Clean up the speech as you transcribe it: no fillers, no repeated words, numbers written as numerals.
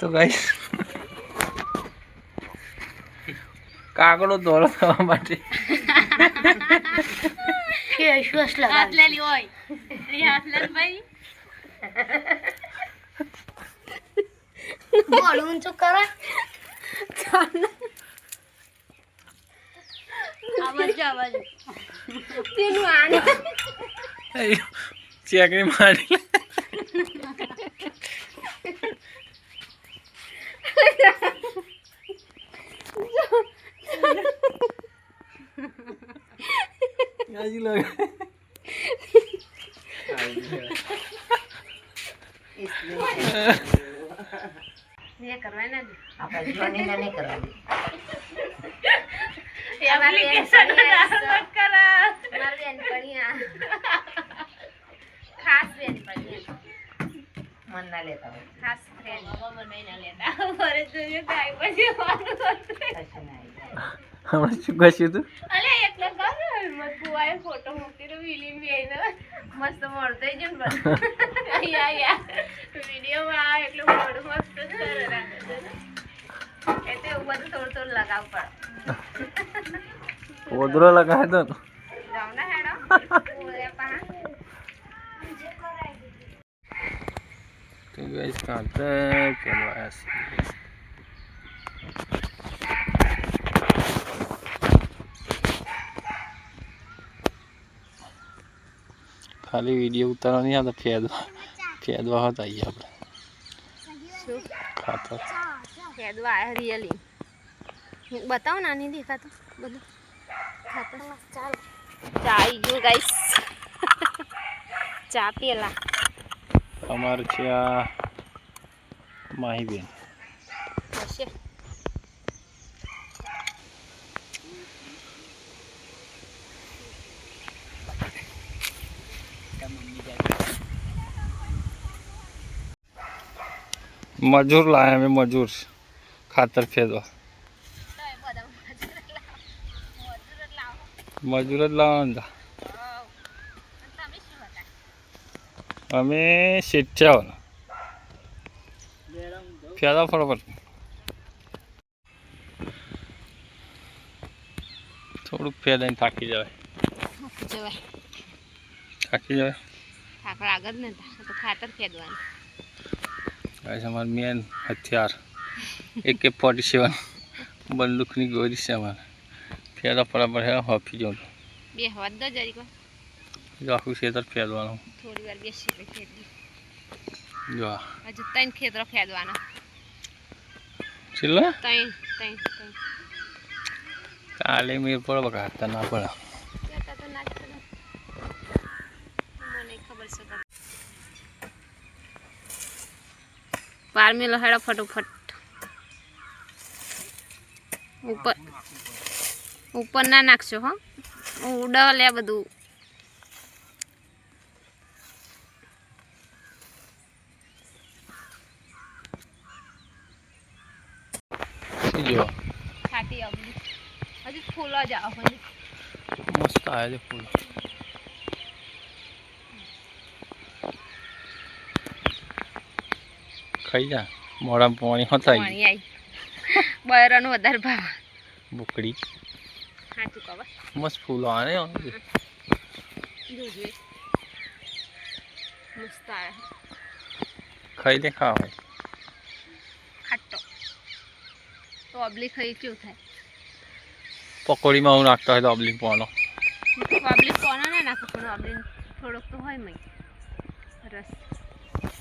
તો ગાઈસ કાકડો દોડો થવા માટે હાથ લેલી હોય હાથ લે ભાઈ બોલ ઊંચું કરે આવાજ તેનું આને ચેકડી મારી आजी लग ये करवाना आप जीवनी नहीं करवानी एप्लीकेशन डाउनलोड करा मार बेन बढ़िया खास बेन बढ़िया मन ना लेता हो खास फ्रेंड बाबा मन नहीं लेता और जो काय પછી વાતો ऐसे नहीं હમણાં શું કશું તું અલે એકલા કર મત બુઆએ ફોટો મૂકી તો વિલીન બેને મસ્ત મળતો જ ને યા વિડિયો માં આ એકલો ફોટો મસ્ત સર રાખે એ તો બધું થોડું થોડું લગાવ પડે ઓદરો લગાય તો જાવ ના હેડો ઓરે પા તો ગાઈસ કાંતે પેલા खाली वीडियो उतारा नहीं आता फेदवा होता ही આપણે ખાતર ફેદવા આ રિયલી બતાવો નાની દેખા તો બધું ખાતર ચાલ ચા આવી ગયું ગાઈસ ચા પેલા અમારે છે આ માહી બેન હશે मजूर लाए हमें मजूर खातर फेदवा मजूर लावा हमें शेठ्या फेदा फटाफट थोड़ू फेदा थाकी जाए थाकी जाए ઠાકર આગળ ને તો ખાતર ફેદવાનું गाइस हमारे मेन हथियार AK-47 बंदूक ની ગોળી છે અમારે ફેદા બરાબર હે હોફી જો બે હવા દો જરી કો જો આખું ખેતર ફેદવાનું થોડી વાર બેસી લે ફેદી જો હજુ ત્રણ ખેતરો ફેદવાના ચિલ્લા ત્રણ કાલે મેર પર બગાડતા ના પડે તો ના પડે મને ખબર છે પાર મેલો હેડો ફટોફટ ઉપર ના નાખશો હો ઉડા લે બધું જો ખાટી અબલી હજી ફૂલો જાવ હજી મસ્ત આયા છે ફૂલ ખાઈ જા મોડા પાણી હતા પાણી આવી બયરાનું વધારે ભાવ બુકડી સાચું કહો મસ્ત ફૂલ આને જોજે મસ્ત આવે ખાઈ દે ખાવ ખાટો તો અબલી ખાઈ કેવું થાય પકોડીમાં હું નાખતો હોય તો અબલી પાનો અબલી કોના ના નાખો પણ અબલી થોડોક તો હોય મય રસ